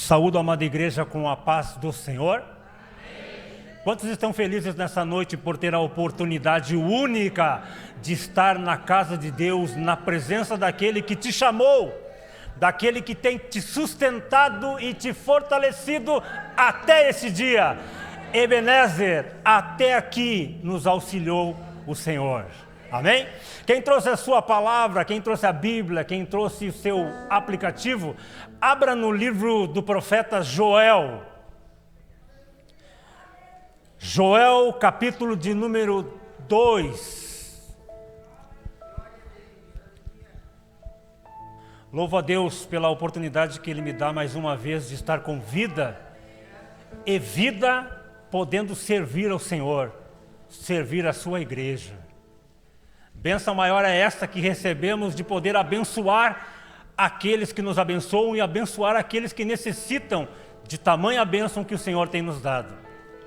Saúdo a amada igreja com a paz do Senhor. Amém. Quantos estão felizes nessa noite por ter a oportunidade única de estar na casa de Deus, na presença daquele que te chamou, daquele que tem te sustentado e te fortalecido até esse dia? Ebenezer, até aqui nos auxiliou o Senhor. Amém? Quem trouxe a sua palavra, quem trouxe a Bíblia, quem trouxe o seu aplicativo, abra no livro do profeta Joel. Joel, capítulo de número 2. Louvo a Deus pela oportunidade que Ele me dá mais uma vez de estar com vida, e vida podendo servir ao Senhor, servir a sua igreja. Bênção maior é esta que recebemos de poder abençoar aqueles que nos abençoam e abençoar aqueles que necessitam de tamanha bênção que o Senhor tem nos dado.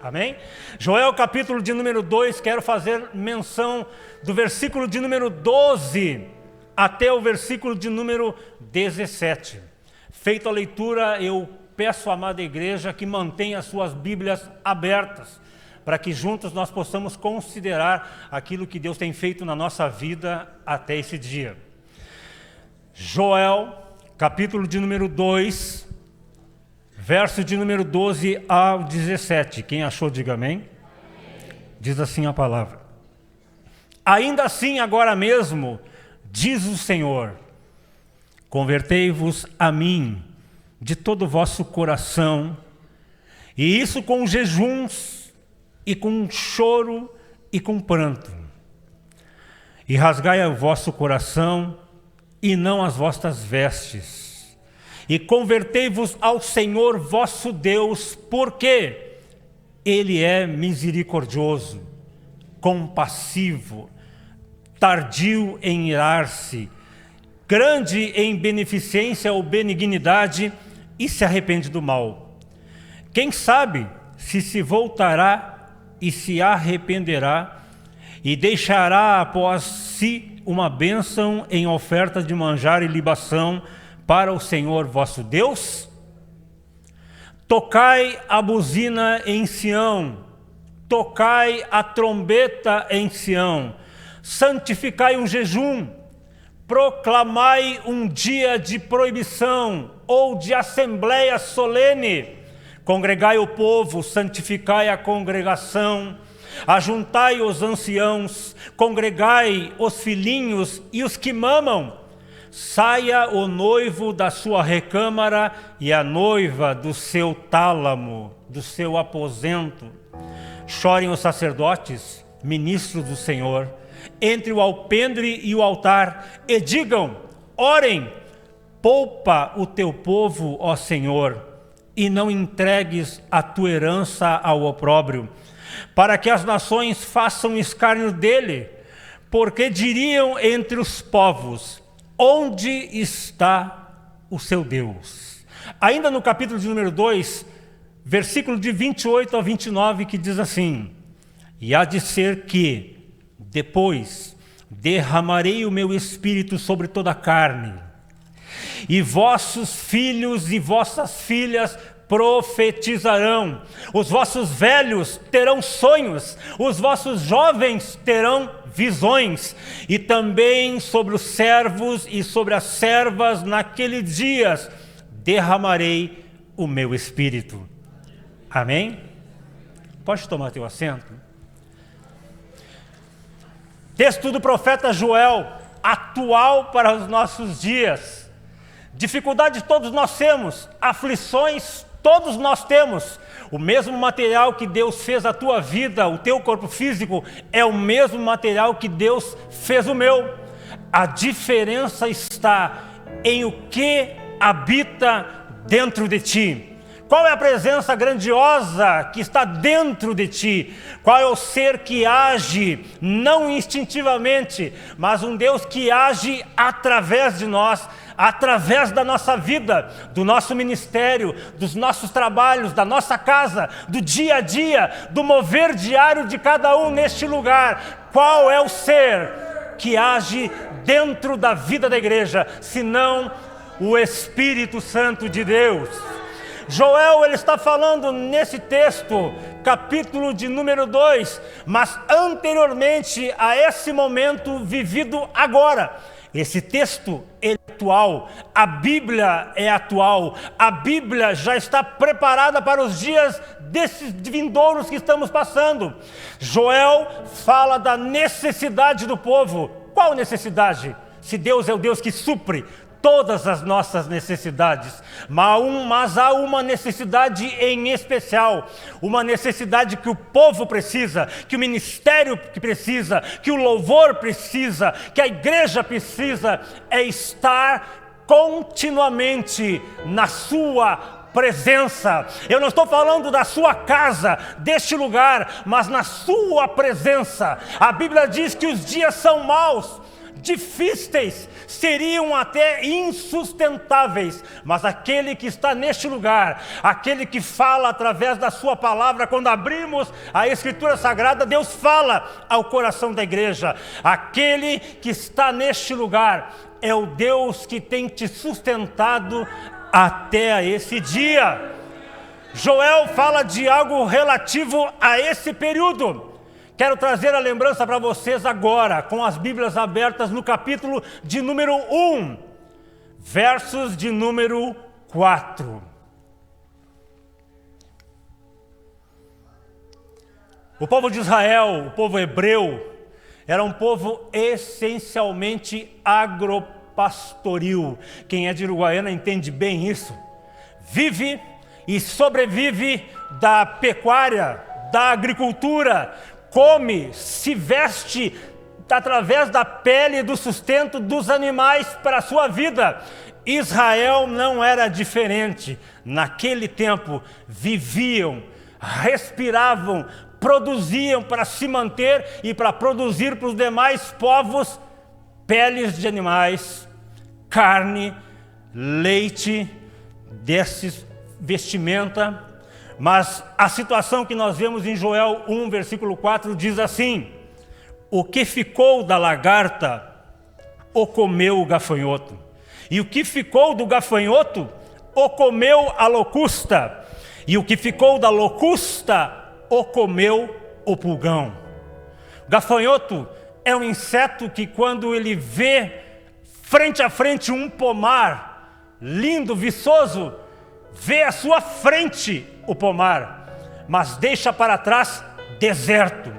Amém? Joel, capítulo de número 2, quero fazer menção do versículo de número 12 até o versículo de número 17. Feita a leitura, eu peço à amada igreja que mantenha as suas Bíblias abertas, para que juntos nós possamos considerar aquilo que Deus tem feito na nossa vida até esse dia. Joel, capítulo de número 2, verso de número 12 ao 17. Quem achou, diga amém. Diz assim a palavra: ainda assim, agora mesmo, diz o Senhor, convertei-vos a mim de todo o vosso coração, e isso com jejuns, e com choro e com pranto. E rasgai o vosso coração, e não as vossas vestes. E convertei-vos ao Senhor vosso Deus, porque Ele é misericordioso, compassivo, tardio em irar-se, grande em beneficência ou benignidade, e se arrepende do mal. Quem sabe se voltará e se arrependerá, e deixará após si uma bênção em oferta de manjar e libação para o Senhor vosso Deus? Tocai a buzina em Sião, tocai a trombeta em Sião, santificai um jejum, proclamai um dia de proibição ou de assembleia solene. Congregai o povo, santificai a congregação, ajuntai os anciãos, congregai os filhinhos e os que mamam. Saia o noivo da sua recâmara e a noiva do seu tálamo, do seu aposento. Chorem os sacerdotes, ministros do Senhor, entre o alpendre e o altar, e digam: orem, poupa o teu povo, ó Senhor, e não entregues a tua herança ao opróbrio, para que as nações façam escárnio dele, porque diriam entre os povos: onde está o seu Deus? Ainda no capítulo de número 2, versículo de 28 a 29, que diz assim: e há de ser que, depois, derramarei o meu espírito sobre toda a carne, e vossos filhos e vossas filhas profetizarão, os vossos velhos terão sonhos, os vossos jovens terão visões, e também sobre os servos e sobre as servas naqueles dias derramarei o meu espírito. Amém? Pode tomar teu assento. Texto do profeta Joel, atual para os nossos dias. Dificuldades todos nós temos, aflições todos nós temos. O mesmo material que Deus fez a tua vida, o teu corpo físico, é o mesmo material que Deus fez o meu. A diferença está em o que habita dentro de ti. Qual é a presença grandiosa que está dentro de ti? Qual é o ser que age, não instintivamente, mas um Deus que age através de nós, através da nossa vida, do nosso ministério, dos nossos trabalhos, da nossa casa, do dia a dia, do mover diário de cada um neste lugar? Qual é o ser que age dentro da vida da igreja, senão o Espírito Santo de Deus? Joel, ele está falando nesse texto, capítulo de número 2, mas anteriormente a esse momento vivido agora. Esse texto é atual, a Bíblia é atual, a Bíblia já está preparada para os dias desses vindouros que estamos passando. Joel fala da necessidade do povo. Qual necessidade? Se Deus é o Deus que supre todas as nossas necessidades, mas há uma necessidade em especial, uma necessidade que o povo precisa, que o ministério precisa, que o louvor precisa, que a igreja precisa, é estar continuamente na sua presença. Eu não estou falando da sua casa, deste lugar, mas na sua presença. A Bíblia diz que os dias são maus, difíceis, seriam até insustentáveis, mas aquele que está neste lugar, aquele que fala através da sua palavra, quando abrimos a Escritura Sagrada, Deus fala ao coração da igreja. Aquele que está neste lugar é o Deus que tem te sustentado até a esse dia. Joel fala de algo relativo a esse período. Quero trazer a lembrança para vocês agora, com as Bíblias abertas no capítulo de número 1, versos de número 4. O povo de Israel, o povo hebreu, era um povo essencialmente agropastoril. Quem é de Uruguaiana entende bem isso. Vive e sobrevive da pecuária, da agricultura, come, se veste através da pele e do sustento dos animais para a sua vida. Israel não era diferente. Naquele tempo viviam, respiravam, produziam para se manter e para produzir para os demais povos peles de animais, carne, leite, desses vestimenta. Mas a situação que nós vemos em Joel 1, versículo 4, diz assim: o que ficou da lagarta, o comeu o gafanhoto. E o que ficou do gafanhoto, o comeu a locusta. E o que ficou da locusta, o comeu o pulgão. O gafanhoto é um inseto que, quando ele vê frente a frente um pomar lindo, viçoso, vê à sua frente o pomar, mas deixa para trás deserto.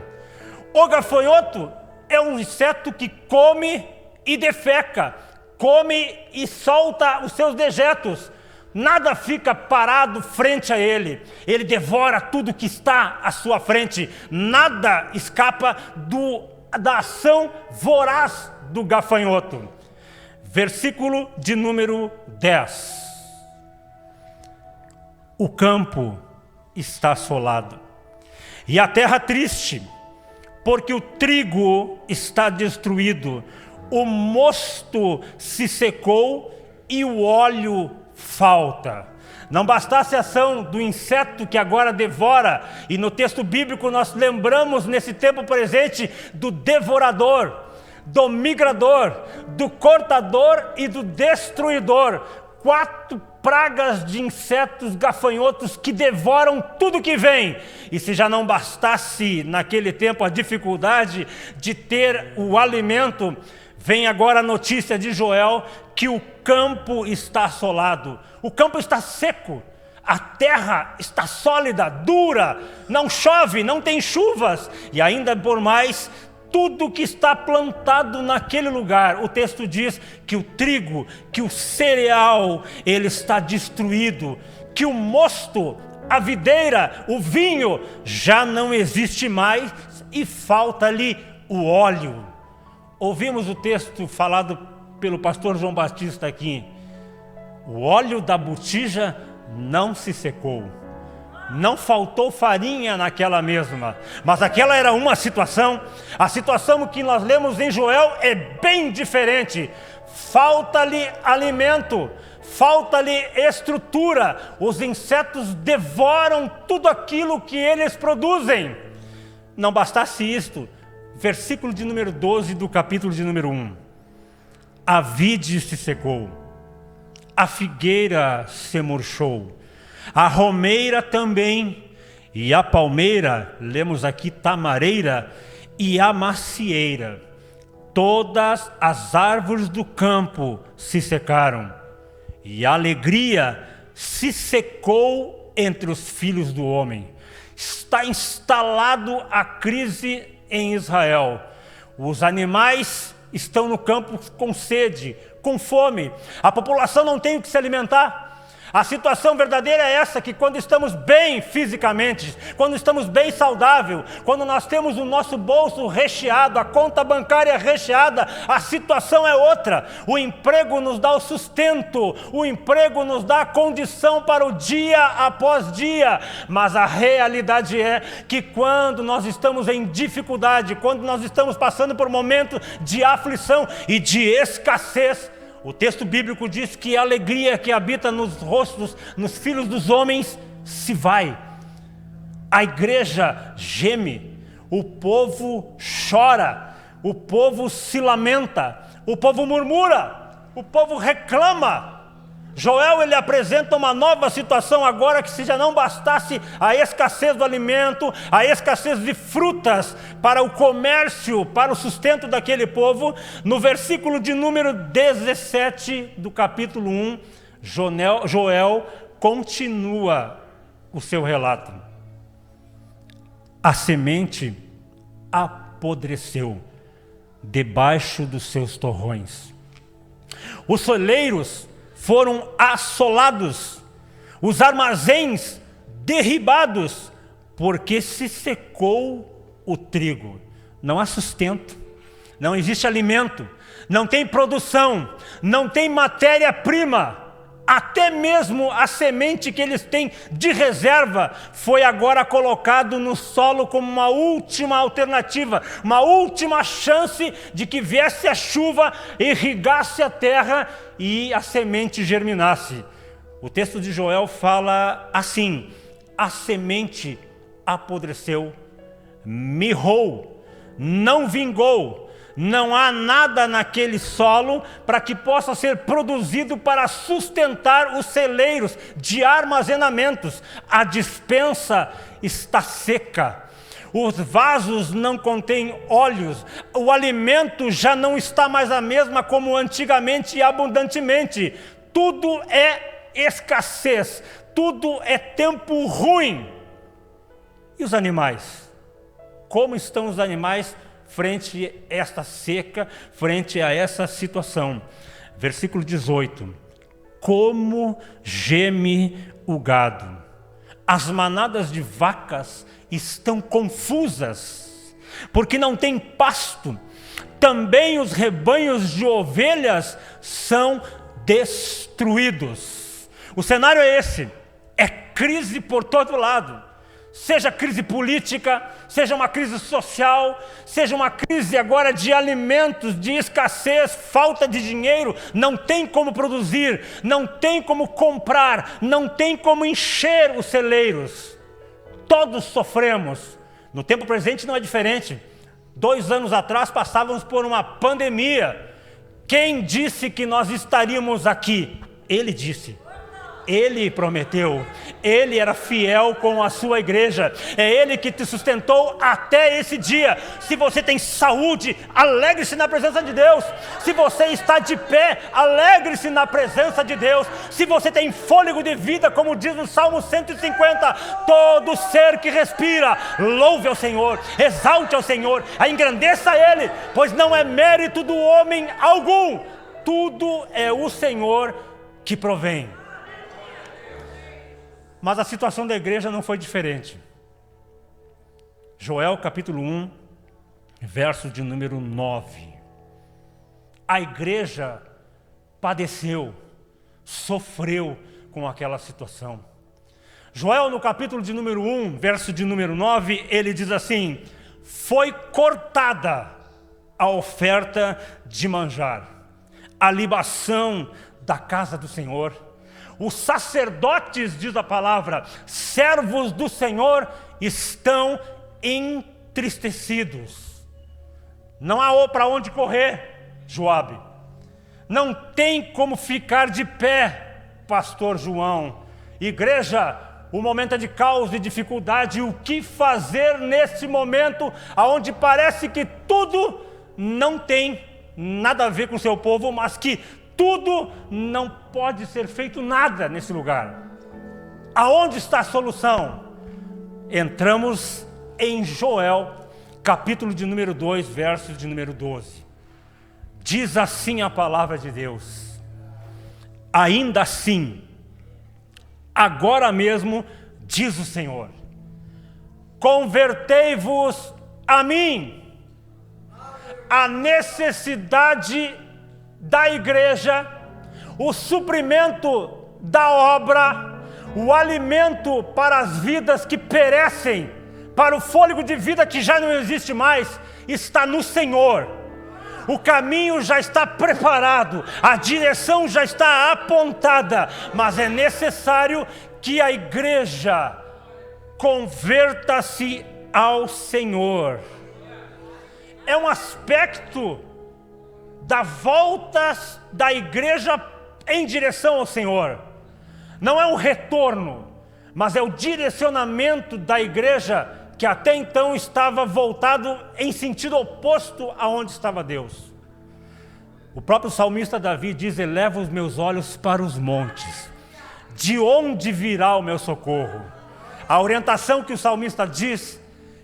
O gafanhoto é um inseto que come e defeca, come e solta os seus dejetos. Nada fica parado frente a ele. Ele devora tudo que está à sua frente. Nada escapa da ação voraz do gafanhoto. Versículo de número 10. O campo está assolado, e a terra triste, porque o trigo está destruído, o mosto se secou e o óleo falta. Não bastasse a ação do inseto que agora devora, e no texto bíblico nós lembramos nesse tempo presente do devorador, do migrador, do cortador e do destruidor. 4 pragas de insetos gafanhotos que devoram tudo que vem. E se já não bastasse naquele tempo a dificuldade de ter o alimento, vem agora a notícia de Joel que o campo está assolado, o campo está seco, a terra está sólida, dura, não chove, não tem chuvas, e ainda por mais, tudo que está plantado naquele lugar, o texto diz que o trigo, que o cereal, ele está destruído, que o mosto, a videira, o vinho, já não existe mais e falta-lhe o óleo. Ouvimos o texto falado pelo pastor João Batista aqui. O óleo da botija não se secou. Não faltou farinha naquela mesma, mas aquela era uma situação. A situação que nós lemos em Joel é bem diferente. Falta-lhe alimento, falta-lhe estrutura. Os insetos devoram tudo aquilo que eles produzem. Não bastasse isto, versículo de número 12 do capítulo de número 1. A vide se secou, a figueira se murchou, a romeira também, e a palmeira, lemos aqui tamareira, e a macieira. Todas as árvores do campo se secaram, e a alegria se secou entre os filhos do homem. Está instalado a crise em Israel. Os animais estão no campo com sede, com fome. A população não tem o que se alimentar. A situação verdadeira é essa, que quando estamos bem fisicamente, quando estamos bem saudável, quando nós temos o nosso bolso recheado, a conta bancária recheada, a situação é outra. O emprego nos dá o sustento, o emprego nos dá a condição para o dia após dia. Mas a realidade é que quando nós estamos em dificuldade, quando nós estamos passando por momentos de aflição e de escassez, o texto bíblico diz que a alegria que habita nos rostos, nos filhos dos homens, se vai. A igreja geme, o povo chora, o povo se lamenta, o povo murmura, o povo reclama. Joel, ele apresenta uma nova situação agora, que se já não bastasse a escassez do alimento, a escassez de frutas para o comércio, para o sustento daquele povo, no versículo de número 17 do capítulo 1, Joel continua o seu relato. A semente apodreceu debaixo dos seus torrões. Os celeiros foram assolados, os armazéns derribados, porque se secou o trigo. Não há sustento, não existe alimento, não tem produção, não tem matéria-prima. Até mesmo a semente que eles têm de reserva foi agora colocado no solo como uma última alternativa, uma última chance de que viesse a chuva, irrigasse a terra e a semente germinasse. O texto de Joel fala assim: a semente apodreceu, mirrou, não vingou. Não há nada naquele solo para que possa ser produzido para sustentar os celeiros de armazenamentos. A despensa está seca. Os vasos não contêm óleos. O alimento já não está mais a mesma como antigamente e abundantemente. Tudo é escassez. Tudo é tempo ruim. E os animais? Como estão os animais frente a esta seca, frente a essa situação? Versículo 18: como geme o gado, as manadas de vacas estão confusas, porque não tem pasto, também os rebanhos de ovelhas são destruídos. O cenário é esse, é crise por todo lado. Seja crise política, seja uma crise social, seja uma crise agora de alimentos, de escassez, falta de dinheiro, não tem como produzir, não tem como comprar, não tem como encher os celeiros. Todos sofremos. No tempo presente não é diferente. 2 anos atrás passávamos por uma pandemia. Quem disse que nós estaríamos aqui? Ele disse. Ele prometeu, Ele era fiel com a sua igreja, é Ele que te sustentou até esse dia. Se você tem saúde, alegre-se na presença de Deus. Se você está de pé, alegre-se na presença de Deus. Se você tem fôlego de vida, como diz no Salmo 150, todo ser que respira, louve ao Senhor, exalte ao Senhor, engrandeça a Ele, pois não é mérito do homem algum, tudo é o Senhor que provém. Mas a situação da igreja não foi diferente. Joel capítulo 1, verso de número 9. A igreja padeceu, sofreu com aquela situação. Joel no capítulo de número 1, verso de número 9, ele diz assim: foi cortada a oferta de manjar, a libação da casa do Senhor. Os sacerdotes, diz a palavra, servos do Senhor, estão entristecidos. Não há para onde correr, Joabe. Não tem como ficar de pé, pastor João. Igreja, o momento é de caos e dificuldade. O que fazer nesse momento onde parece que tudo não tem nada a ver com o seu povo, mas que tudo não pode ser feito nada nesse lugar? Aonde está a solução? Entramos em Joel, capítulo de número 2, versos de número 12. Diz assim a palavra de Deus: ainda assim, agora mesmo, diz o Senhor, convertei-vos a mim. A necessidade da igreja, o suprimento da obra, o alimento para as vidas que perecem, para o fôlego de vida que já não existe mais, está no Senhor. O caminho já está preparado, a direção já está apontada, mas é necessário que a igreja converta-se ao Senhor. É um aspecto da volta da igreja em direção ao Senhor. Não é um retorno, mas é o direcionamento da igreja que até então estava voltado em sentido oposto aonde estava Deus. O próprio salmista Davi diz: eleva os meus olhos para os montes, de onde virá o meu socorro? A orientação que o salmista diz,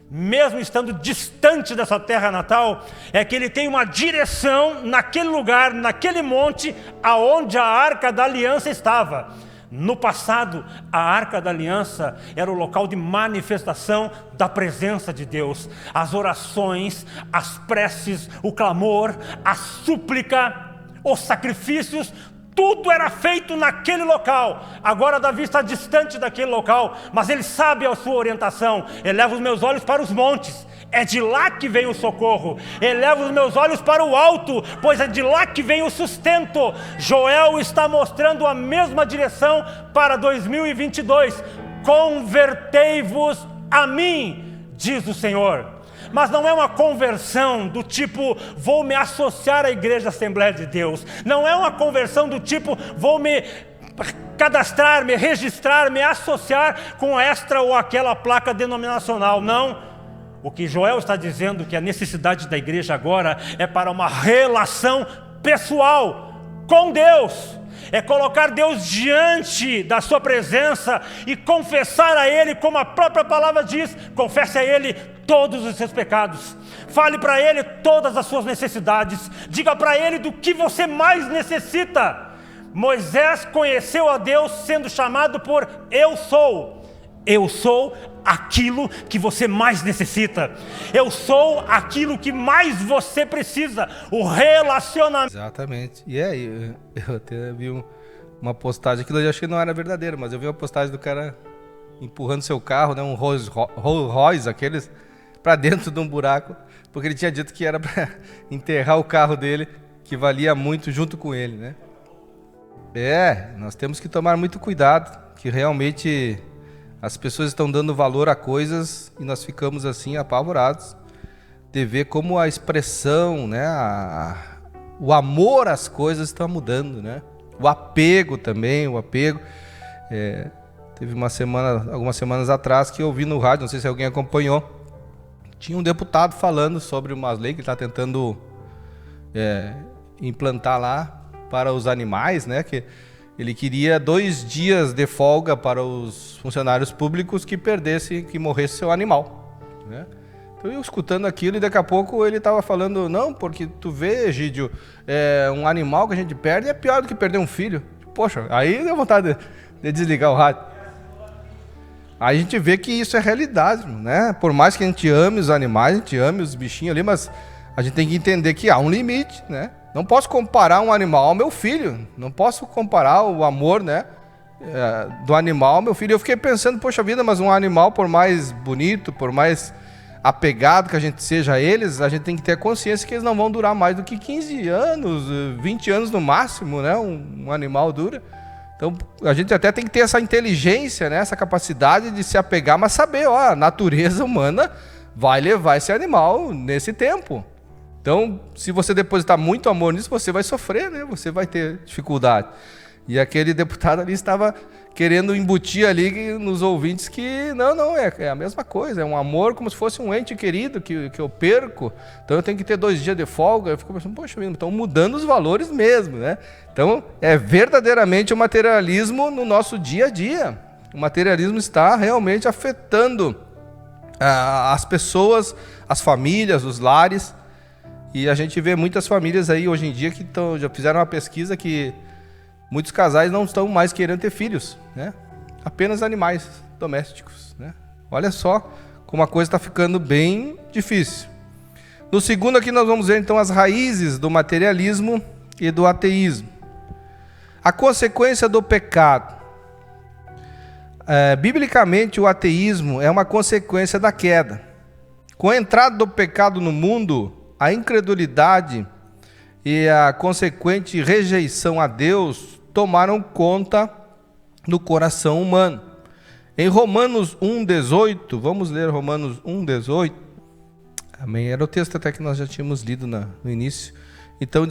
mesmo estando distante da sua terra natal, é que ele tem uma direção naquele lugar, naquele monte, aonde a Arca da Aliança estava. No passado, a Arca da Aliança era o local de manifestação da presença de Deus. As orações, as preces, o clamor, a súplica, os sacrifícios, tudo era feito naquele local. Agora Davi está distante daquele local, mas ele sabe a sua orientação. Eleva os meus olhos para os montes, é de lá que vem o socorro. Eleva os meus olhos para o alto, pois é de lá que vem o sustento. Joel está mostrando a mesma direção para 2022. Convertei-vos a mim, diz o Senhor. Mas não é uma conversão do tipo, vou me associar à Igreja Assembleia de Deus. Não é uma conversão do tipo, vou me cadastrar, me registrar, me associar com esta ou aquela placa denominacional. Não. O que Joel está dizendo que a necessidade da igreja agora é para uma relação pessoal com Deus. É colocar Deus diante da sua presença e confessar a Ele, como a própria palavra diz, confesse a Ele todos os seus pecados. Fale para Ele todas as suas necessidades. Diga para Ele do que você mais necessita. Moisés conheceu a Deus sendo chamado por Eu Sou. Eu sou aquilo que você mais necessita. Eu sou aquilo que mais você precisa. O relacionamento. Exatamente. E aí, eu até vi uma postagem, aquilo eu achei que não era verdadeiro, mas eu vi uma postagem do cara empurrando seu carro, né, um Rolls Royce, aqueles, para dentro de um buraco, porque ele tinha dito que era para enterrar o carro dele, que valia muito junto com ele, né? Nós temos que tomar muito cuidado, que realmente as pessoas estão dando valor a coisas e nós ficamos assim apavorados de ver como a expressão, né, o amor às coisas está mudando, né? O apego também, teve algumas semanas atrás que eu ouvi no rádio, não sei se alguém acompanhou, tinha um deputado falando sobre umas leis que ele está tentando implantar lá para os animais, né? Que ele queria 2 dias de folga para os funcionários públicos que morresse seu animal, né? Então eu escutando aquilo e daqui a pouco ele estava falando, não, porque tu vê, Egídio, um animal que a gente perde é pior do que perder um filho. Poxa, aí deu vontade de desligar o rádio. Aí a gente vê que isso é realidade, né? Por mais que a gente ame os animais, a gente ame os bichinhos ali, mas a gente tem que entender que há um limite, né? Não posso comparar um animal ao meu filho, não posso comparar o amor, né, do animal ao meu filho. Eu fiquei pensando, poxa vida, mas um animal, por mais bonito, por mais apegado que a gente seja a eles, a gente tem que ter consciência que eles não vão durar mais do que 15 anos, 20 anos no máximo, né, um animal dura. Então a gente até tem que ter essa inteligência, né, essa capacidade de se apegar, mas saber, a natureza humana vai levar esse animal nesse tempo. Então, se você depositar muito amor nisso, você vai sofrer, né? Você vai ter dificuldade. E aquele deputado ali estava querendo embutir ali nos ouvintes que não, é a mesma coisa, é um amor como se fosse um ente querido que eu perco, então eu tenho que ter 2 dias de folga. Eu fico pensando, poxa, estão mudando os valores mesmo, né? Então, é verdadeiramente o materialismo no nosso dia a dia. O materialismo está realmente afetando as pessoas, as famílias, os lares, e a gente vê muitas famílias aí hoje em dia que já fizeram uma pesquisa que muitos casais não estão mais querendo ter filhos, né? Apenas animais domésticos, né? Olha só como a coisa está ficando bem difícil. No segundo aqui nós vamos ver então as raízes do materialismo e do ateísmo. A consequência do pecado. Biblicamente, o ateísmo é uma consequência da queda. Com a entrada do pecado no mundo, a incredulidade e a consequente rejeição a Deus tomaram conta do coração humano. Em Romanos 1,18, vamos ler Romanos 1,18. Amém. Era o texto até que nós já tínhamos lido no início. Então,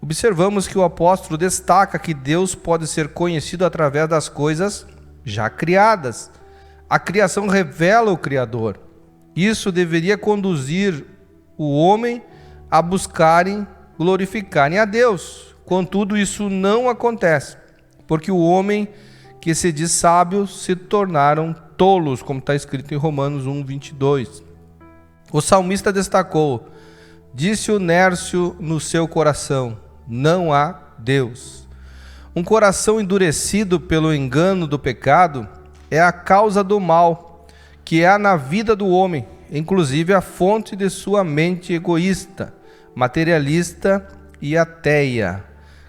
observamos que o apóstolo destaca que Deus pode ser conhecido através das coisas já criadas. A criação revela o Criador. Isso deveria conduzir o homem a glorificarem a Deus. Contudo, isso não acontece, porque o homem que se diz sábio se tornaram tolos, como está escrito em Romanos 1,22. O salmista destacou: disse o nércio no seu coração, não há Deus. Um coração endurecido pelo engano do pecado é a causa do mal que há na vida do homem, inclusive a fonte de sua mente egoísta, materialista e ateia,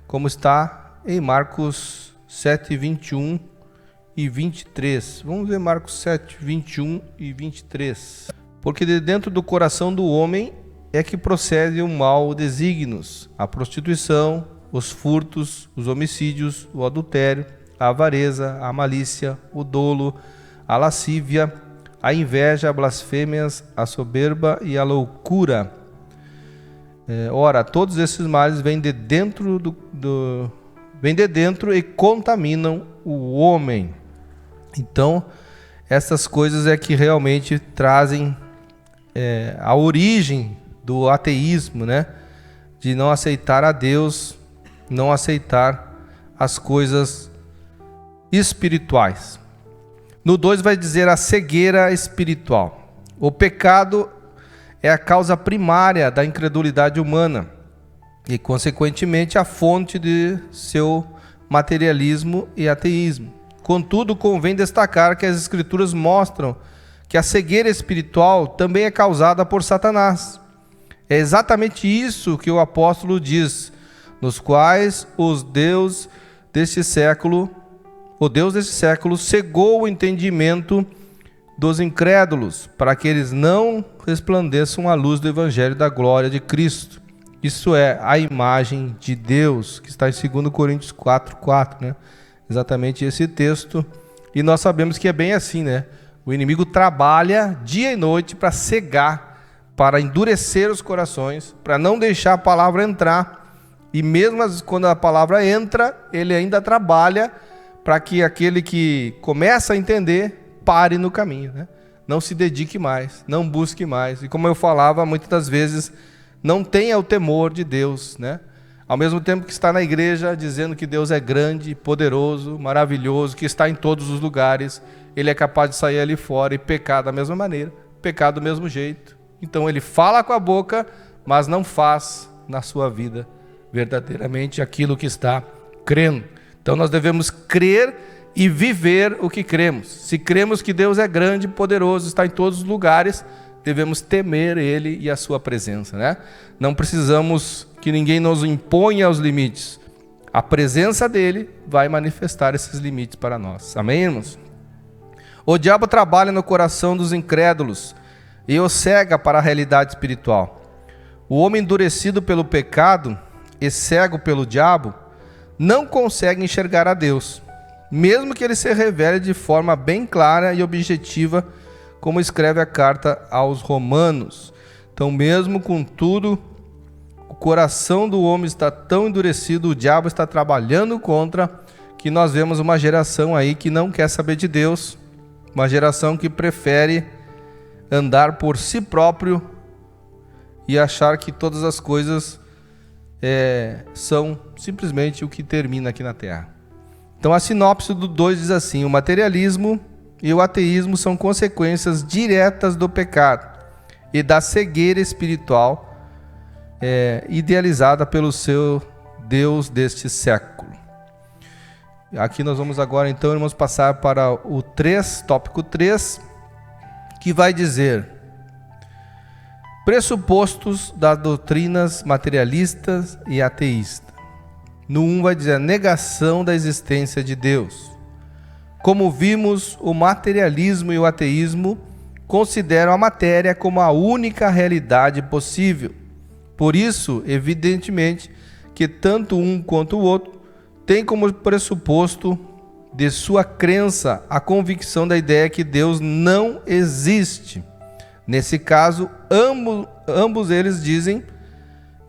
como está em Marcos 7, 21 e 23. Vamos ver Marcos 7, 21 e 23. Porque de dentro do coração do homem é que procede o mal desígnios, a prostituição, os furtos, os homicídios, o adultério, a avareza, a malícia, o dolo, a lascívia, a inveja, a blasfêmias, a soberba e a loucura. Ora, todos esses males vêm de dentro e contaminam o homem. Então, essas coisas é que realmente trazem a origem do ateísmo, né? De não aceitar a Deus, não aceitar as coisas espirituais. No 2 vai dizer a cegueira espiritual. O pecado é a causa primária da incredulidade humana e, consequentemente, a fonte de seu materialismo e ateísmo. Contudo, convém destacar que as Escrituras mostram que a cegueira espiritual também é causada por Satanás. É exatamente isso que o apóstolo diz, nos quais o Deus deste século cegou o entendimento dos incrédulos, para que eles não resplandeçam a luz do evangelho da glória de Cristo. Isso é a imagem de Deus, que está em 2 Coríntios 4:4, né? Exatamente esse texto. E nós sabemos que é bem assim, né? O inimigo trabalha dia e noite para cegar, para endurecer os corações, para não deixar a palavra entrar. E mesmo quando a palavra entra, ele ainda trabalha para que aquele que começa a entender pare no caminho, né? Não se dedique mais, não busque mais. E como eu falava, muitas das vezes, não tenha o temor de Deus, né? Ao mesmo tempo que está na igreja dizendo que Deus é grande, poderoso, maravilhoso, que está em todos os lugares, ele é capaz de sair ali fora e pecar da mesma maneira, pecar do mesmo jeito. Então ele fala com a boca, mas não faz na sua vida verdadeiramente aquilo que está crendo. Então nós devemos crer e viver o que cremos. Se cremos que Deus é grande, poderoso, está em todos os lugares, devemos temer Ele e a sua presença, né? Não precisamos que ninguém nos imponha os limites. A presença dEle vai manifestar esses limites para nós. Amém, irmãos? O diabo trabalha no coração dos incrédulos e os cega para a realidade espiritual. O homem endurecido pelo pecado e cego pelo diabo não consegue enxergar a Deus, mesmo que ele se revele de forma bem clara e objetiva, como escreve a carta aos Romanos. Então, mesmo com tudo, o coração do homem está tão endurecido, o diabo está trabalhando contra, que nós vemos uma geração aí que não quer saber de Deus, uma geração que prefere andar por si próprio e achar que todas as coisas são simplesmente o que termina aqui na Terra. Então a sinopse do 2 diz assim: o materialismo e o ateísmo são consequências diretas do pecado e da cegueira espiritual idealizada pelo seu Deus deste século. Aqui nós vamos agora então, irmãos, passar para o 3, tópico 3, que vai dizer: pressupostos das doutrinas materialistas e ateístas. No 1 vai dizer a negação da existência de Deus. Como vimos, o materialismo e o ateísmo consideram a matéria como a única realidade possível. Por isso, evidentemente, que tanto um quanto o outro tem como pressuposto de sua crença a convicção da ideia que Deus não existe. Nesse caso, ambos eles dizem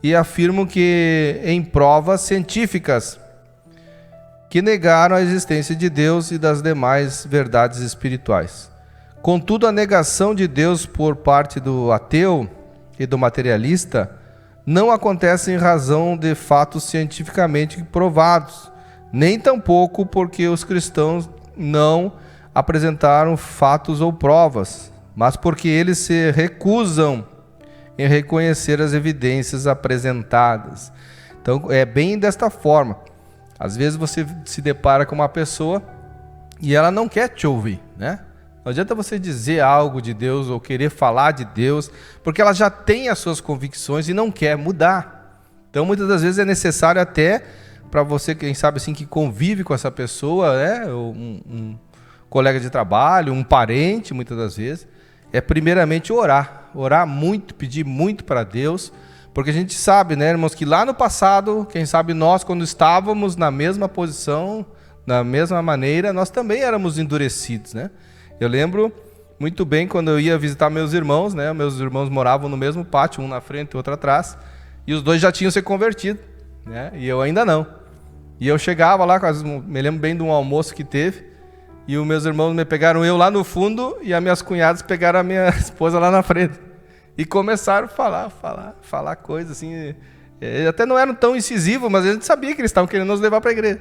e afirmam que em provas científicas que negaram a existência de Deus e das demais verdades espirituais. Contudo, a negação de Deus por parte do ateu e do materialista não acontece em razão de fatos cientificamente provados, nem tampouco porque os cristãos não apresentaram fatos ou provas, mas porque eles se recusam em reconhecer as evidências apresentadas. Então é bem desta forma. Às vezes você se depara com uma pessoa e ela não quer te ouvir, né? Não adianta você dizer algo de Deus ou querer falar de Deus, porque ela já tem as suas convicções e não quer mudar. Então muitas das vezes é necessário até para você, quem sabe assim, que convive com essa pessoa, né? Um colega de trabalho, um parente, muitas das vezes, primeiramente orar muito, pedir muito para Deus, porque a gente sabe, né, irmãos, que lá no passado, quem sabe nós, quando estávamos na mesma posição, da mesma maneira, nós também éramos endurecidos, né? Eu lembro muito bem quando eu ia visitar meus irmãos, né? Meus irmãos moravam no mesmo pátio, um na frente e outro atrás, e os dois já tinham se convertido, né? E eu ainda não. E eu chegava lá, me lembro bem de um almoço que teve, e os meus irmãos me pegaram eu lá no fundo e as minhas cunhadas pegaram a minha esposa lá na frente. E começaram a falar coisas assim. Até não eram tão incisivos, mas a gente sabia que eles estavam querendo nos levar para a igreja.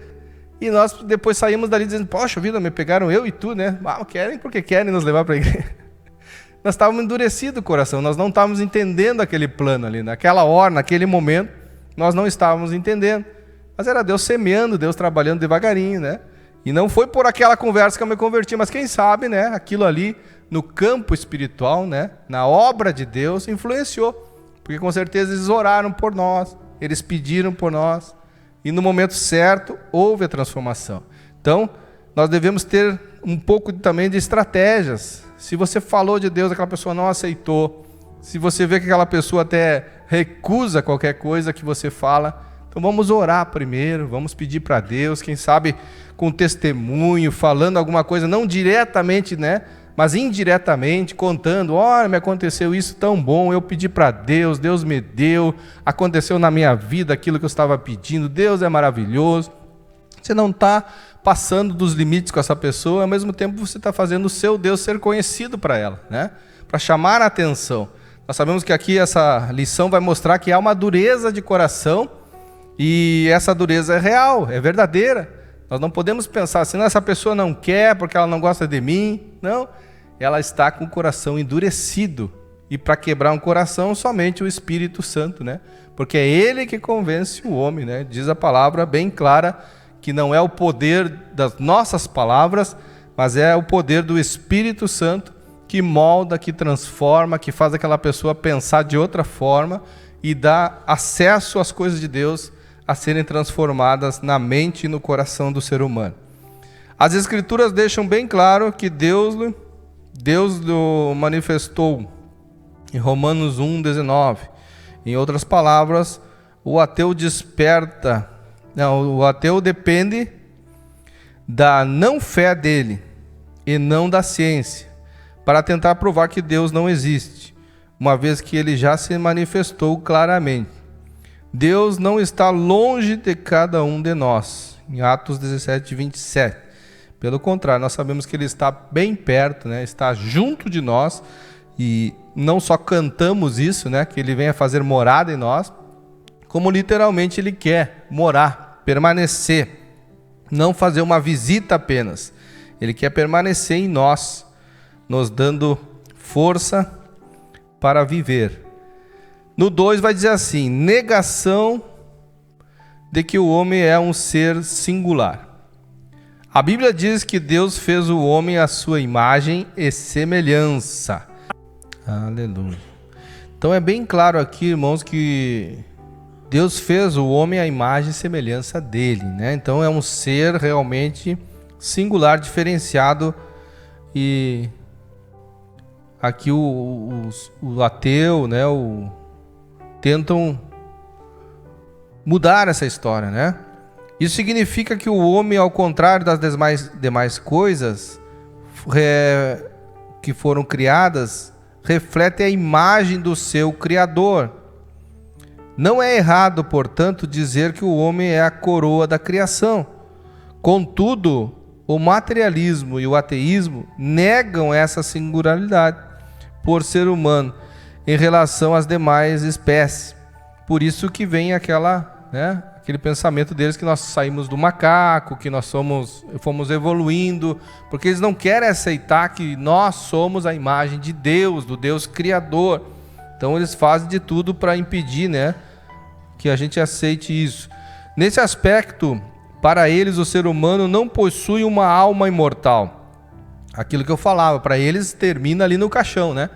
E nós depois saímos dali dizendo: poxa vida, me pegaram eu e tu, né? Querem porque querem nos levar para a igreja. Nós estávamos endurecidos o coração, nós não estávamos entendendo aquele plano ali. Naquela hora, naquele momento, nós não estávamos entendendo. Mas era Deus semeando, Deus trabalhando devagarinho, né? E não foi por aquela conversa que eu me converti, mas quem sabe, né? Aquilo ali no campo espiritual, né? Na obra de Deus, influenciou. Porque com certeza eles oraram por nós, eles pediram por nós. E no momento certo, houve a transformação. Então, nós devemos ter um pouco também de estratégias. Se você falou de Deus, aquela pessoa não aceitou. Se você vê que aquela pessoa até recusa qualquer coisa que você fala, então vamos orar primeiro, vamos pedir para Deus, quem sabe com testemunho, falando alguma coisa, não diretamente, né? Mas indiretamente, contando: olha, me aconteceu isso tão bom, eu pedi para Deus, Deus me deu, aconteceu na minha vida aquilo que eu estava pedindo, Deus é maravilhoso. Você não está passando dos limites com essa pessoa, ao mesmo tempo você está fazendo o seu Deus ser conhecido para ela, né? Para chamar a atenção. Nós sabemos que aqui essa lição vai mostrar que há uma dureza de coração, e essa dureza é real, é verdadeira. Nós não podemos pensar assim: essa pessoa não quer porque ela não gosta de mim. Não, ela está com o coração endurecido. E para quebrar um coração, somente o Espírito Santo, né? Porque é Ele que convence o homem, né? Diz a palavra bem clara que não é o poder das nossas palavras, mas é o poder do Espírito Santo que molda, que transforma, que faz aquela pessoa pensar de outra forma e dá acesso às coisas de Deus a serem transformadas na mente e no coração do ser humano. As Escrituras deixam bem claro que Deus o manifestou em Romanos 1,19. Em outras palavras, o ateu depende da não fé dele e não da ciência para tentar provar que Deus não existe, uma vez que ele já se manifestou claramente. Deus não está longe de cada um de nós. em Atos 17, 27. Pelo contrário, nós sabemos que ele está bem perto, né? Está junto de nós, e não só cantamos isso, né? Que ele venha fazer morada em nós, como literalmente ele quer morar, permanecer, não fazer uma visita apenas. Ele quer permanecer em nós, nos dando força para viver. No 2 vai dizer assim: negação de que o homem é um ser singular. A Bíblia diz que Deus fez o homem à sua imagem e semelhança. Aleluia. Então é bem claro aqui, irmãos, que Deus fez o homem à imagem e semelhança dele, né? Então é um ser realmente singular, diferenciado. E aqui o ateu, né, tentam mudar essa história, né? Isso significa que o homem, ao contrário das demais coisas que foram criadas, reflete a imagem do seu Criador. Não é errado, portanto, dizer que o homem é a coroa da criação. Contudo, o materialismo e o ateísmo negam essa singularidade por ser humano em relação às demais espécies. Por isso que vem aquele pensamento deles que nós saímos do macaco, que nós fomos evoluindo, porque eles não querem aceitar que nós somos a imagem de Deus, do Deus Criador. Então eles fazem de tudo para impedir, né, que a gente aceite isso. Nesse aspecto, para eles o ser humano não possui uma alma imortal. Aquilo que eu falava, para eles termina ali no caixão, né?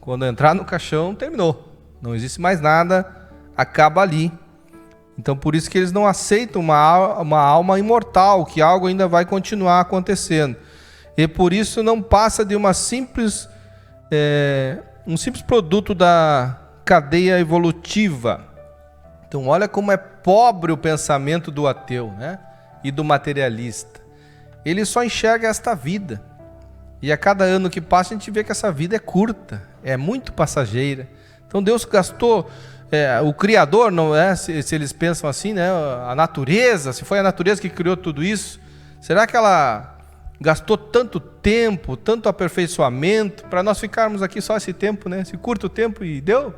Quando entrar no caixão, terminou. Não existe mais nada, acaba ali. Então por isso que eles não aceitam uma alma imortal, que algo ainda vai continuar acontecendo. E por isso não passa de um simples produto da cadeia evolutiva. Então olha como é pobre o pensamento do ateu, né? E do materialista. Ele só enxerga esta vida. E a cada ano que passa a gente vê que essa vida é curta, é muito passageira. Então Deus gastou... o Criador, não é? Se eles pensam assim, né? A natureza, se foi a natureza que criou tudo isso, será que ela gastou tanto tempo, tanto aperfeiçoamento, para nós ficarmos aqui só esse tempo, né? Esse curto tempo e deu?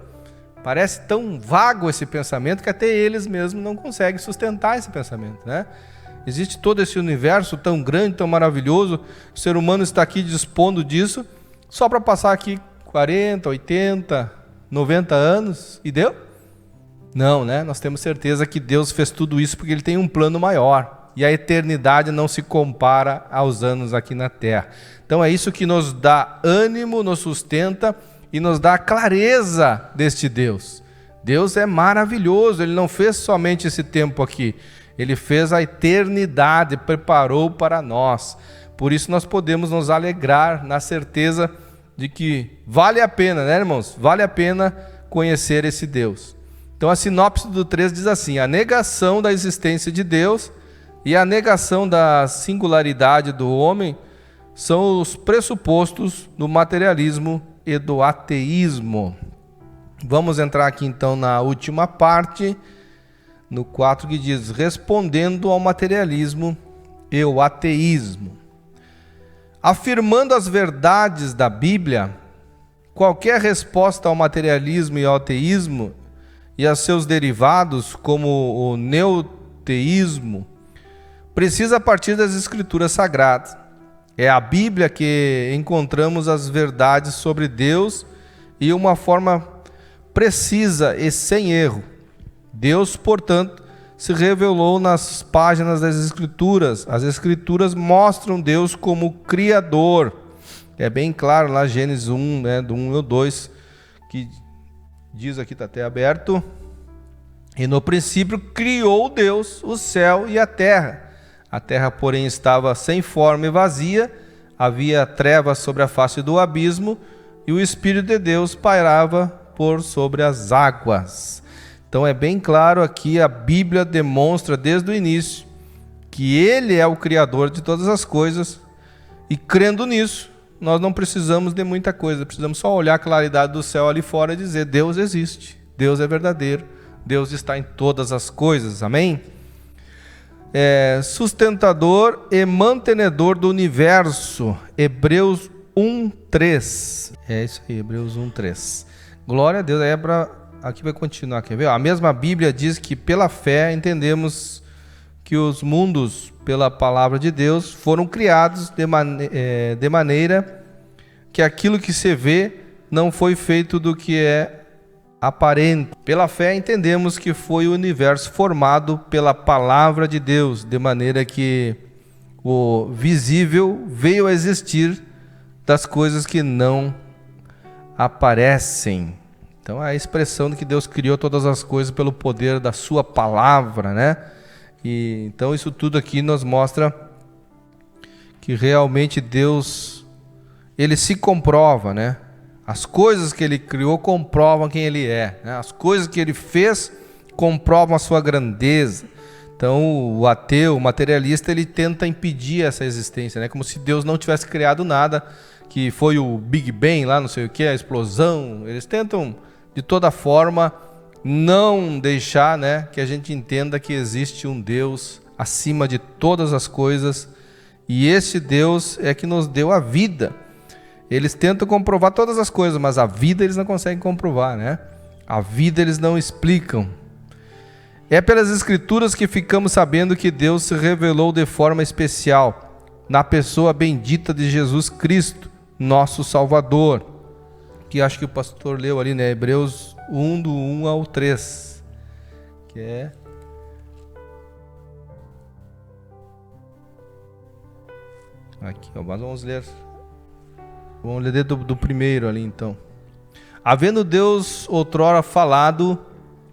Parece tão vago esse pensamento que até eles mesmos não conseguem sustentar esse pensamento, né? Existe todo esse universo tão grande, tão maravilhoso, o ser humano está aqui dispondo disso, só para passar aqui 40, 80, 90 anos e deu? Não, né? Nós temos certeza que Deus fez tudo isso porque Ele tem um plano maior. E a eternidade não se compara aos anos aqui na Terra. Então é isso que nos dá ânimo, nos sustenta e nos dá a clareza deste Deus. Deus é maravilhoso, Ele não fez somente esse tempo aqui. Ele fez a eternidade, preparou para nós. Por isso nós podemos nos alegrar na certeza de que vale a pena, né, irmãos? Vale a pena conhecer esse Deus. Então a sinopse do 3 diz assim: a negação da existência de Deus e a negação da singularidade do homem são os pressupostos do materialismo e do ateísmo. Vamos entrar aqui então na última parte, no 4, que diz: respondendo ao materialismo e o ateísmo. Afirmando as verdades da Bíblia, qualquer resposta ao materialismo e ao ateísmo e a seus derivados, como o neoteísmo, precisa partir das Escrituras Sagradas. É a Bíblia que encontramos as verdades sobre Deus e uma forma precisa e sem erro. Deus, portanto, se revelou nas páginas das Escrituras. As Escrituras mostram Deus como Criador. É bem claro lá, Gênesis 1, né, do 1 e 2, que diz aqui, está até aberto: e no princípio criou Deus o céu e a terra. A terra, porém, estava sem forma e vazia, havia trevas sobre a face do abismo, e o Espírito de Deus pairava por sobre as águas. Então é bem claro aqui, a Bíblia demonstra desde o início que Ele é o Criador de todas as coisas, e crendo nisso, nós não precisamos de muita coisa, precisamos só olhar a claridade do céu ali fora e dizer: Deus existe, Deus é verdadeiro, Deus está em todas as coisas, amém? sustentador e mantenedor do universo. Hebreus 1:3. É isso aí, Hebreus 1:3. Glória a Deus. Aqui vai continuar, quer ver? A mesma Bíblia diz que pela fé entendemos que os mundos, pela palavra de Deus, foram criados de maneira que aquilo que se vê não foi feito do que é aparente. Pela fé entendemos que foi o universo formado pela palavra de Deus, de maneira que o visível veio a existir das coisas que não aparecem. Então a expressão de que Deus criou todas as coisas pelo poder da sua palavra, né? E então isso tudo aqui nos mostra que realmente Deus, ele se comprova, né? As coisas que ele criou comprovam quem ele é, né? As coisas que ele fez comprovam a sua grandeza. Então o ateu, o materialista, ele tenta impedir essa existência, né? Como se Deus não tivesse criado nada, que foi o Big Bang lá, não sei o que, a explosão. Eles tentam de toda forma não deixar, né, que a gente entenda que existe um Deus acima de todas as coisas, e esse Deus é que nos deu a vida. Eles tentam comprovar todas as coisas, mas a vida eles não conseguem comprovar, né? A vida eles não explicam. É pelas Escrituras que ficamos sabendo que Deus se revelou de forma especial na pessoa bendita de Jesus Cristo, nosso Salvador. Que acho que o pastor leu ali, né? Hebreus 1, do 1 ao 3. Que é... Aqui, ó, mas vamos ler do primeiro ali, então. Havendo Deus outrora falado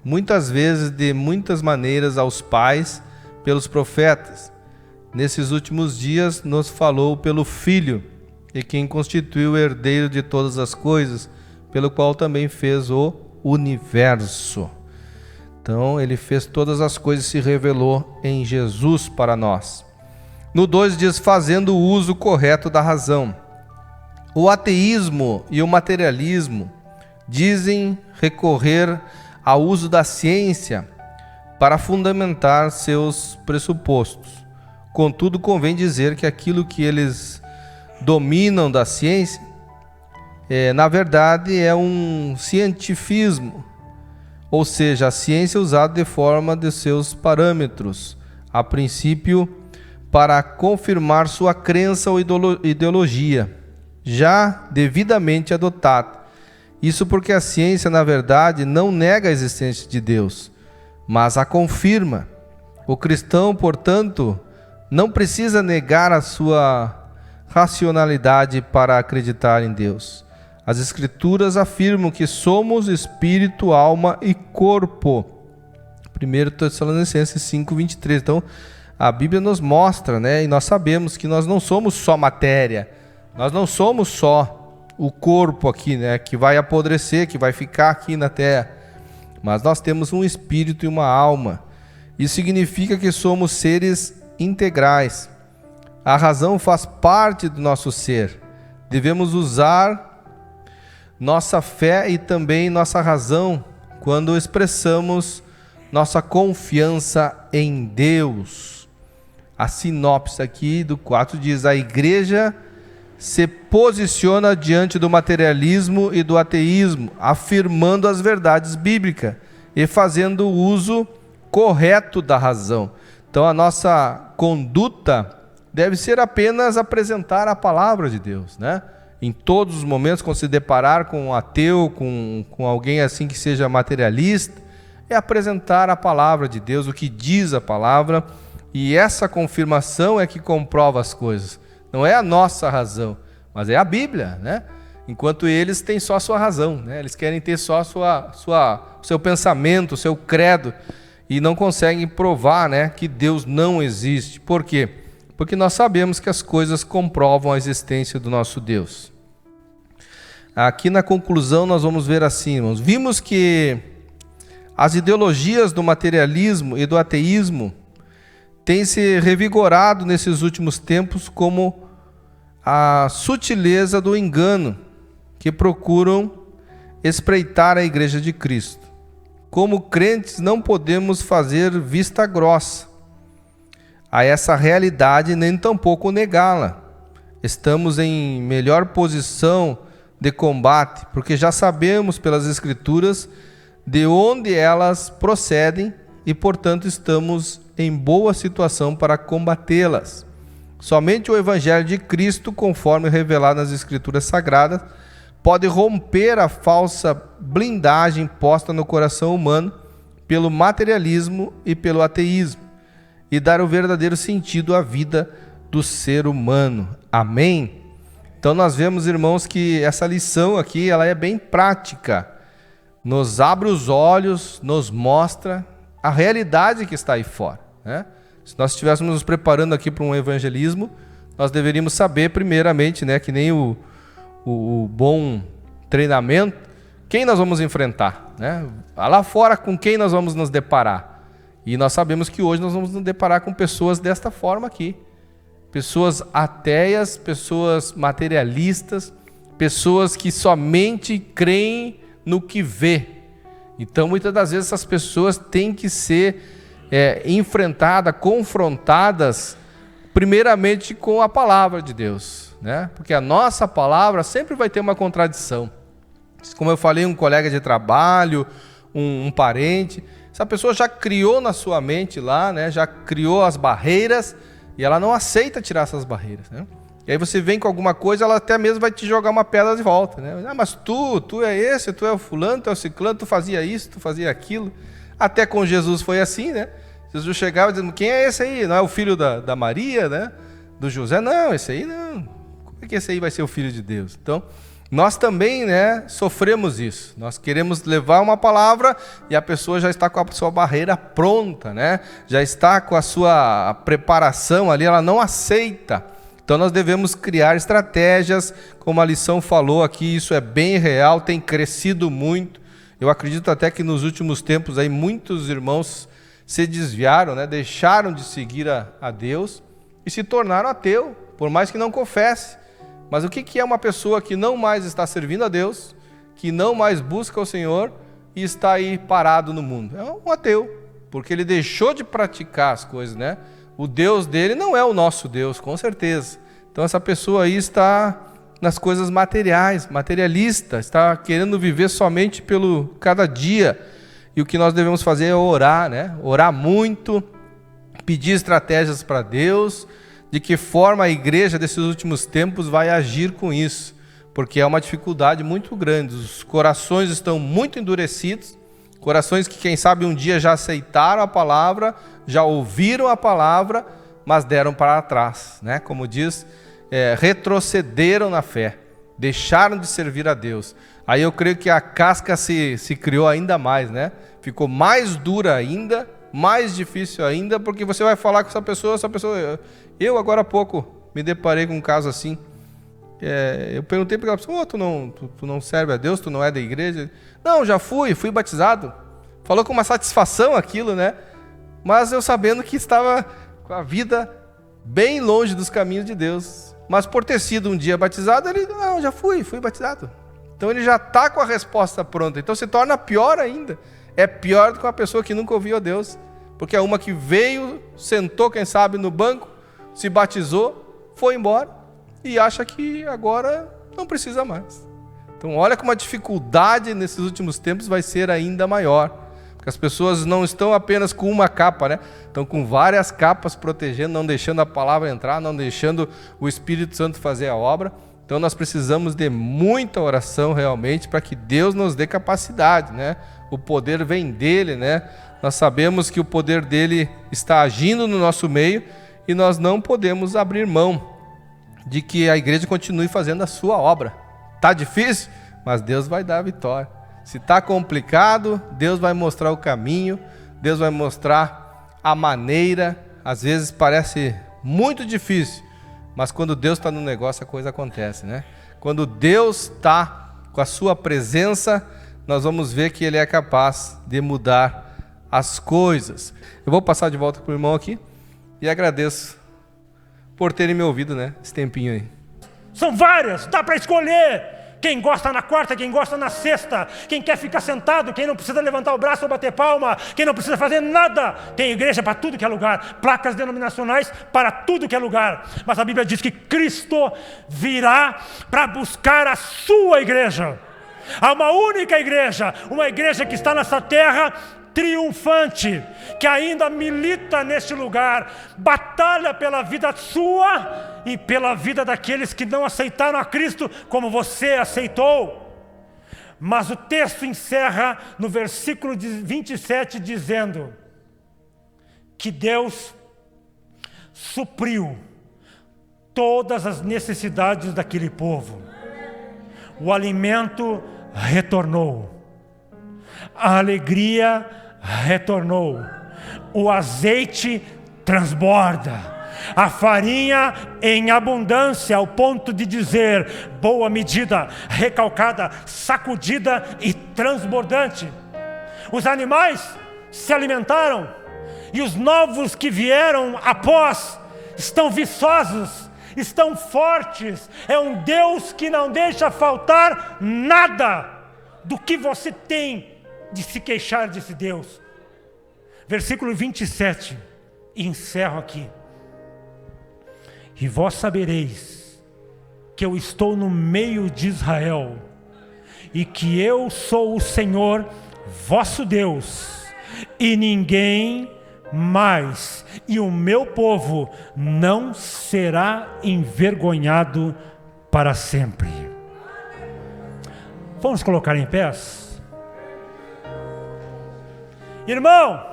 muitas vezes, de muitas maneiras, aos pais pelos profetas, nesses últimos dias nos falou pelo Filho, e quem constituiu o herdeiro de todas as coisas, pelo qual também fez o universo. Então ele fez todas as coisas e se revelou em Jesus para nós. No 2 diz, fazendo o uso correto da razão. O ateísmo e o materialismo dizem recorrer ao uso da ciência para fundamentar seus pressupostos. Contudo, convém dizer que aquilo que eles dominam da ciência, na verdade, é um cientifismo, ou seja, a ciência usada de forma de seus parâmetros, a princípio, para confirmar sua crença ou ideologia, já devidamente adotada. Isso porque a ciência, na verdade, não nega a existência de Deus, mas a confirma. O cristão, portanto, não precisa negar a sua racionalidade para acreditar em Deus. As Escrituras afirmam que somos espírito, alma e corpo. 1 Tessalonicenses 5:23. Então, a Bíblia nos mostra, né? E nós sabemos que nós não somos só matéria. Nós não somos só o corpo aqui, né? Que vai apodrecer, que vai ficar aqui na terra. Mas nós temos um espírito e uma alma. Isso significa que somos seres integrais. A razão faz parte do nosso ser. Devemos usar nossa fé e também nossa razão quando expressamos nossa confiança em Deus. A sinopse aqui do 4 diz: a igreja se posiciona diante do materialismo e do ateísmo, afirmando as verdades bíblicas e fazendo o uso correto da razão. Então a nossa conduta deve ser apenas apresentar a palavra de Deus, né? Em todos os momentos, quando se deparar com um ateu, com alguém assim que seja materialista, é apresentar a palavra de Deus, o que diz a palavra, e essa confirmação é que comprova as coisas. Não é a nossa razão, mas é a Bíblia, né? Enquanto eles têm só a sua razão, né? Eles querem ter só o seu pensamento, o seu credo, e não conseguem provar, né, que Deus não existe. Por quê? Porque nós sabemos que as coisas comprovam a existência do nosso Deus. Aqui na conclusão nós vamos ver assim, irmãos. Vimos que as ideologias do materialismo e do ateísmo têm se revigorado nesses últimos tempos como a sutileza do engano que procuram espreitar a Igreja de Cristo. Como crentes não podemos fazer vista grossa a essa realidade nem tampouco negá-la. Estamos em melhor posição de combate, porque já sabemos pelas Escrituras de onde elas procedem e, portanto, estamos em boa situação para combatê-las. Somente o Evangelho de Cristo, conforme revelado nas Escrituras Sagradas, pode romper a falsa blindagem posta no coração humano pelo materialismo e pelo ateísmo e dar o verdadeiro sentido à vida do ser humano. Amém? Então nós vemos, irmãos, que essa lição aqui ela é bem prática. Nos abre os olhos, nos mostra a realidade que está aí fora, né? Se nós estivéssemos nos preparando aqui para um evangelismo, nós deveríamos saber primeiramente, né, que nem o bom treinamento, quem nós vamos enfrentar, né? Lá fora com quem nós vamos nos deparar. E nós sabemos que hoje nós vamos nos deparar com pessoas desta forma aqui. Pessoas ateias, pessoas materialistas, pessoas que somente creem no que vê. Então, muitas das vezes, essas pessoas têm que ser enfrentadas, confrontadas, primeiramente com a palavra de Deus, né? Porque a nossa palavra sempre vai ter uma contradição. Como eu falei, um colega de trabalho, um parente, essa pessoa já criou na sua mente lá, né? Já criou as barreiras e ela não aceita tirar essas barreiras, né? E aí você vem com alguma coisa, ela até mesmo vai te jogar uma pedra de volta, né? Ah, mas tu é esse, tu é o fulano, tu é o ciclano, tu fazia isso, tu fazia aquilo. Até com Jesus foi assim, né? Jesus chegava dizendo, quem é esse aí? Não é o filho da Maria, né? Do José? Não, esse aí não. Como é que esse aí vai ser o filho de Deus? Então, nós também, né, sofremos isso. Nós queremos levar uma palavra e a pessoa já está com a sua barreira pronta, né? Já está com a sua preparação ali, ela não aceita. Então nós devemos criar estratégias, como a lição falou aqui, isso é bem real, tem crescido muito. Eu acredito até que nos últimos tempos aí muitos irmãos se desviaram, né? Deixaram de seguir a Deus e se tornaram ateu, por mais que não confesse. Mas o que é uma pessoa que não mais está servindo a Deus, que não mais busca o Senhor e está aí parado no mundo? É um ateu, porque ele deixou de praticar as coisas, né? O Deus dele não é o nosso Deus, com certeza. Então essa pessoa aí está nas coisas materiais, materialista, está querendo viver somente pelo cada dia. E o que nós devemos fazer é orar, né? Orar muito, pedir estratégias para Deus, de que forma a igreja desses últimos tempos vai agir com isso, porque é uma dificuldade muito grande. Os corações estão muito endurecidos, corações que quem sabe um dia já aceitaram a palavra, já ouviram a palavra, mas deram para trás, né? Como diz, retrocederam na fé, deixaram de servir a Deus. Aí eu creio que a casca se criou ainda mais, né? Ficou mais dura ainda, mais difícil ainda, porque você vai falar com essa pessoa. Eu agora há pouco me deparei com um caso assim. Eu perguntei para ela, tu não serve a Deus, tu não é da igreja? Não, já fui batizado. Falou com uma satisfação aquilo, né? Mas eu sabendo que estava com a vida bem longe dos caminhos de Deus. Mas por ter sido um dia batizado, ele, não, já fui batizado. Então ele já está com a resposta pronta. Então se torna pior ainda. É pior do que uma pessoa que nunca ouviu a Deus. Porque é uma que veio, sentou, quem sabe, no banco, se batizou, foi embora e acha que agora não precisa mais. Então olha como a dificuldade nesses últimos tempos vai ser ainda maior. Porque as pessoas não estão apenas com uma capa, né? Estão com várias capas protegendo, não deixando a palavra entrar, não deixando o Espírito Santo fazer a obra. Então nós precisamos de muita oração realmente para que Deus nos dê capacidade, né? O poder vem dele, né? Nós sabemos que o poder dele está agindo no nosso meio e nós não podemos abrir mão de que a igreja continue fazendo a sua obra. Está difícil, mas Deus vai dar a vitória. Se está complicado, Deus vai mostrar o caminho, Deus vai mostrar a maneira. Às vezes parece muito difícil, mas quando Deus está no negócio, a coisa acontece, né? Quando Deus está com a sua presença, nós vamos ver que Ele é capaz de mudar as coisas. Eu vou passar de volta para o irmão aqui e agradeço por terem me ouvido, né? Esse tempinho aí. São várias, dá para escolher. Quem gosta na quarta, quem gosta na sexta, quem quer ficar sentado, quem não precisa levantar o braço ou bater palma, quem não precisa fazer nada. Tem igreja para tudo que é lugar, placas denominacionais para tudo que é lugar. Mas a Bíblia diz que Cristo virá para buscar a sua igreja. Há uma única igreja, uma igreja que está nessa terra triunfante, que ainda milita neste lugar, batalha pela vida sua e pela vida daqueles que não aceitaram a Cristo como você aceitou. Mas o texto encerra no versículo 27 dizendo que Deus supriu todas as necessidades daquele povo. O alimento retornou, a alegria retornou, o azeite transborda, a farinha em abundância, ao ponto de dizer: boa medida, recalcada, sacudida e transbordante. Os animais se alimentaram, e os novos que vieram após estão viçosos, estão fortes. É um Deus que não deixa faltar nada do que você tem de se queixar desse Deus. Versículo 27, e encerro aqui. E vós sabereis que eu estou no meio de Israel, e que eu sou o Senhor vosso Deus, e ninguém mais, e o meu povo não será envergonhado para sempre. Vamos colocar em pés? Irmão,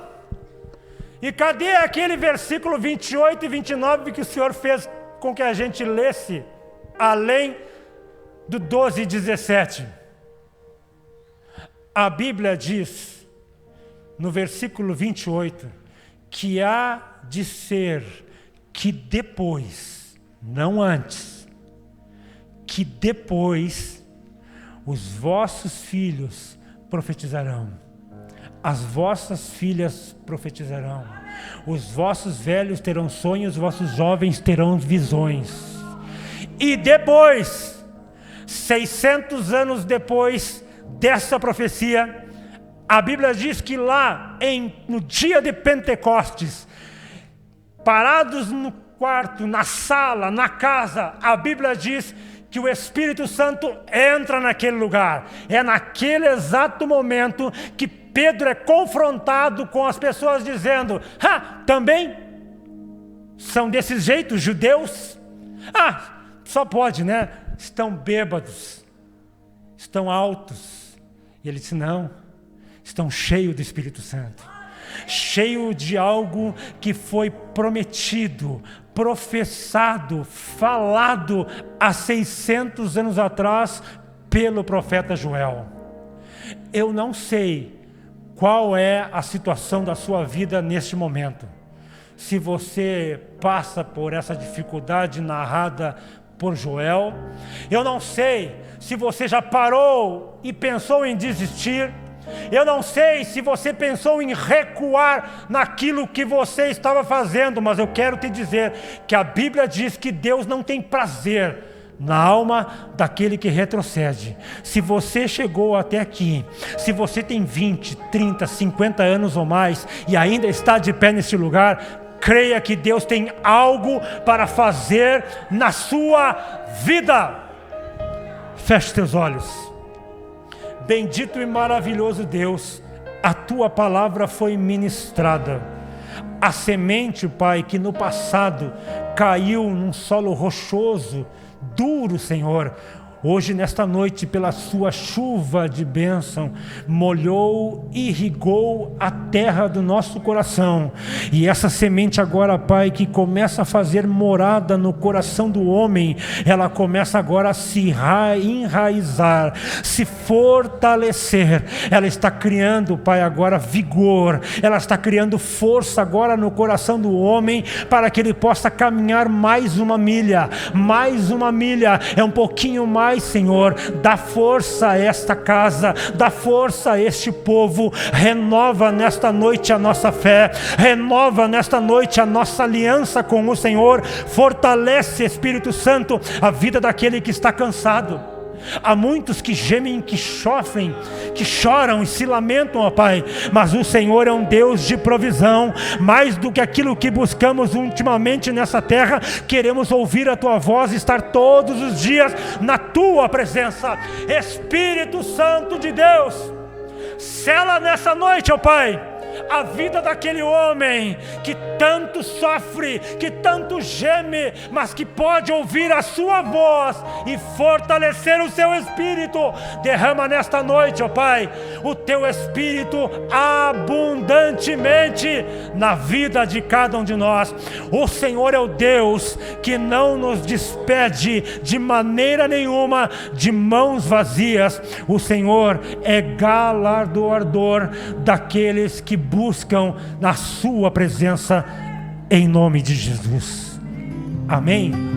e cadê aquele versículo 28 e 29 que o Senhor fez com que a gente lesse, além do 12 e 17? A Bíblia diz, no versículo 28, que há de ser que depois, não antes, que depois os vossos filhos profetizarão, as vossas filhas profetizarão, os vossos velhos terão sonhos, os vossos jovens terão visões. E depois, 600 anos depois dessa profecia, a Bíblia diz que lá, no dia de Pentecostes, parados no quarto, na sala, na casa, a Bíblia diz que o Espírito Santo entra naquele lugar. É naquele exato momento que Pedro é confrontado com as pessoas dizendo: também são desse jeito, judeus? Só pode, né? Estão bêbados, estão altos. E ele disse: não, estão cheios do Espírito Santo, cheio de algo que foi prometido, professado, falado há 600 anos atrás pelo profeta Joel. Eu não sei qual é a situação da sua vida neste momento. Se você passa por essa dificuldade narrada por Joel, eu não sei se você já parou e pensou em desistir. Eu não sei se você pensou em recuar naquilo que você estava fazendo, mas eu quero te dizer que a Bíblia diz que Deus não tem prazer na alma daquele que retrocede. Se você chegou até aqui, se você tem 20, 30, 50 anos ou mais e ainda está de pé nesse lugar, creia que Deus tem algo para fazer na sua vida. Feche teus olhos. Bendito e maravilhoso Deus, a tua palavra foi ministrada. A semente, Pai, que no passado caiu num solo rochoso, duro, Senhor, hoje nesta noite, pela sua chuva de bênção, molhou, irrigou a terra do nosso coração. E essa semente agora, Pai, que começa a fazer morada no coração do homem, ela começa agora a se enraizar, se fortalecer. Ela está criando, Pai, agora vigor, ela está criando força agora no coração do homem, para que ele possa caminhar mais uma milha, é um pouquinho mais. Senhor, dá força a esta casa, dá força a este povo, renova nesta noite a nossa fé, renova nesta noite a nossa aliança com o Senhor, fortalece, Espírito Santo, a vida daquele que está cansado, Há muitos que gemem, que sofrem, que choram e se lamentam, ó Pai, mas o Senhor é um Deus de provisão. Mais do que aquilo que buscamos ultimamente nessa terra, queremos ouvir a Tua voz e estar todos os dias na Tua presença. Espírito Santo de Deus, sela nessa noite, ó Pai, a vida daquele homem que tanto sofre, que tanto geme, mas que pode ouvir a sua voz e fortalecer o seu espírito. Derrama nesta noite, ó Pai, o teu espírito abundantemente na vida de cada um de nós. O Senhor é o Deus que não nos despede de maneira nenhuma de mãos vazias. O Senhor é galardoador daqueles que buscam na sua presença, em nome de Jesus. Amém.